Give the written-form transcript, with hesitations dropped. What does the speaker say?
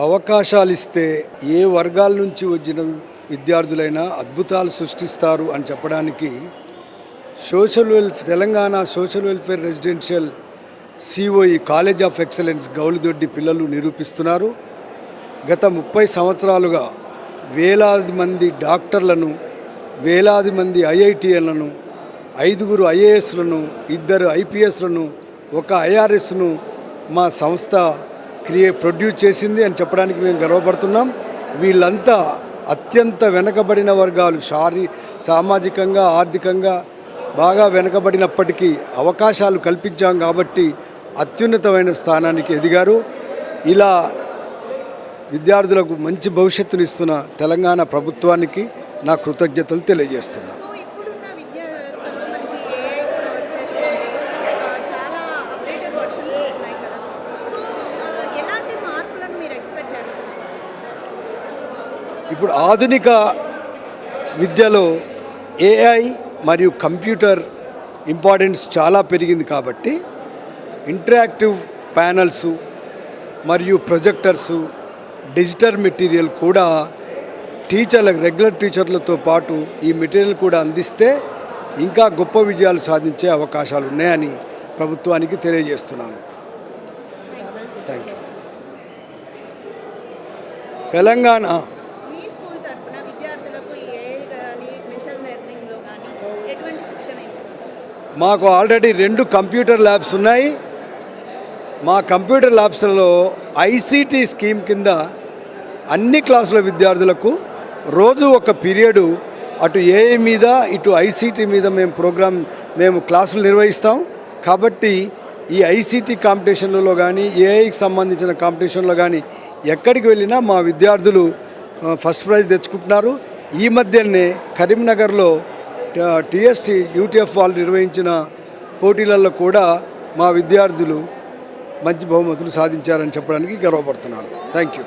అవకాశాలు ఇస్తే ఏ వర్గాల నుంచి వచ్చిన విద్యార్థులైనా అద్భుతాలు సృష్టిస్తారు అని చెప్పడానికి Telangana social welfare residential COE college of excellence Gowlidoddi పిల్లలు నిరూపిస్తున్నారు. గత 30 సంవత్సరాలుగా వేలాది మంది డాక్టర్లను, వేలాది మంది ఐఐటిఎలను, 5 ఐఏఎస్లను, 2 ఐపీఎస్లను, 1 ఐఆర్ఎస్ను మా సంస్థ ప్రొడ్యూస్ చేసింది అని చెప్పడానికి మేము గర్వపడుతున్నాం. వీళ్ళంతా అత్యంత వెనకబడిన వర్గాలు, సామాజికంగా ఆర్థికంగా బాగా వెనకబడినప్పటికీ అవకాశాలు కల్పించాం కాబట్టి అత్యున్నతమైన స్థానానికి ఎదిగారు. ఇలా విద్యార్థులకు మంచి భవిష్యత్తునిస్తున్న తెలంగాణ ప్రభుత్వానికి నా కృతజ్ఞతలు తెలియజేస్తున్నాను. ఇప్పుడు ఆధునిక విద్యలో ఏఐ మరియు కంప్యూటర్ ఇంపార్టెన్స్ చాలా పెరిగింది కాబట్టి ఇంటరాక్టివ్ ప్యానల్సు మరియు ప్రొజెక్టర్సు, డిజిటల్ మెటీరియల్ కూడా రెగ్యులర్ టీచర్లతో పాటు ఈ మెటీరియల్ కూడా అందిస్తే ఇంకా గొప్ప విజయాలు సాధించే అవకాశాలు ఉన్నాయని ప్రభుత్వానికి తెలియజేస్తున్నాను. Thank you. తెలంగాణ మాకు ఆల్రెడీ 2 కంప్యూటర్ ల్యాబ్స్ ఉన్నాయి. మా కంప్యూటర్ ల్యాబ్స్లలో ఐసీటీ స్కీమ్ కింద అన్ని క్లాసుల విద్యార్థులకు రోజు ఒక పీరియడు అటు ఏఐ మీద ఇటు ఐసీటీ మీద మేము క్లాసులు నిర్వహిస్తాం. కాబట్టి ఈ ఐసీటీ కాంపిటీషన్లలో కానీ ఏఐకి సంబంధించిన కాంపిటీషన్లో కానీ ఎక్కడికి వెళ్ళినా మా విద్యార్థులు ఫస్ట్ ప్రైజ్ తెచ్చుకుంటున్నారు. ఈ మధ్యనే కరీంనగర్లో టీఎస్టీ యూటీఎఫ్ వాళ్ళు నిర్వహించిన పోటీలలో కూడా మా విద్యార్థులు మంచి బహుమతులు సాధించారని చెప్పడానికి గర్వపడుతున్నాను. Thank you.